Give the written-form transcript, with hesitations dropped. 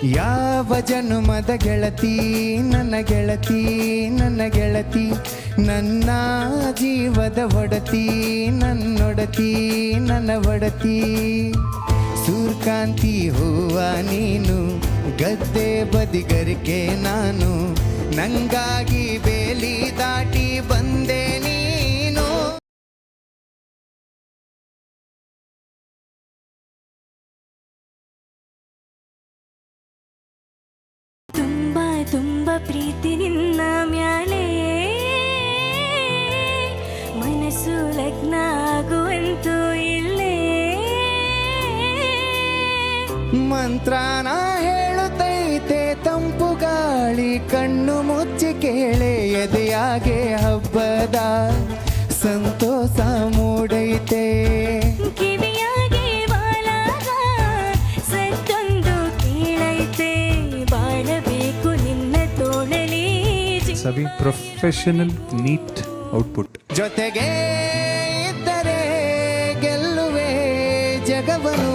ಯಾವ ಜನುಮದ ಗೆಳತಿ ನನ್ನ ಗೆಳತಿ ನನ್ನ ಗೆಳತಿ, ನನ್ನ ಜೀವದ ಒಡತಿ ನನ್ನೊಡತಿ ನನ್ನ ಒಡತಿ. ಸೂರ್ಕಾಂತಿ ಹೂವ ನೀನು, ಗದ್ದೆ ಬದಿಗರಿಕೆ ನಾನು, ನಂಗಾಗಿ ಬೇಲಿ ದಾಟಿ ಬಂದೆ ನೀನು. ತುಂಬಾ ತುಂಬಾ ಪ್ರೀತಿ ನಿನ್ನ ಮ್ಯಾಲೆ, ಮನಸ್ಸು ಲಗ್ನ ಆಗುವಂತೂ ಇಲ್ಲೇ. ಮಂತ್ರನ ಹೇಳುತ್ತೈತೆ ತಂಪು ಗಾಳಿ, ಕಣ್ಣು ಮುಚ್ಚಿ ಕೇಳೆ ಎದೆಯಾಗೆ ಹಬ್ಬದ ಸಂತೋಷ ಮೂಡೈತೆ. ಕಿವಿಯಾಗೆ ಬಾಲಾಗ ಸತ್ತೊಂದು ಕೇಳೈತೆ, ಬಾಳಬೇಕು ನಿನ್ನ ತೋಳಲಿ. ಸವಿ ಪ್ರೊಫೆಷನಲ್ ನೀಟ್ ಔಟ್ಪುಟ್. ಜೊತೆಗೆ ಇದ್ದರೆ ಗೆಲ್ಲುವೆ ಜಗವನು.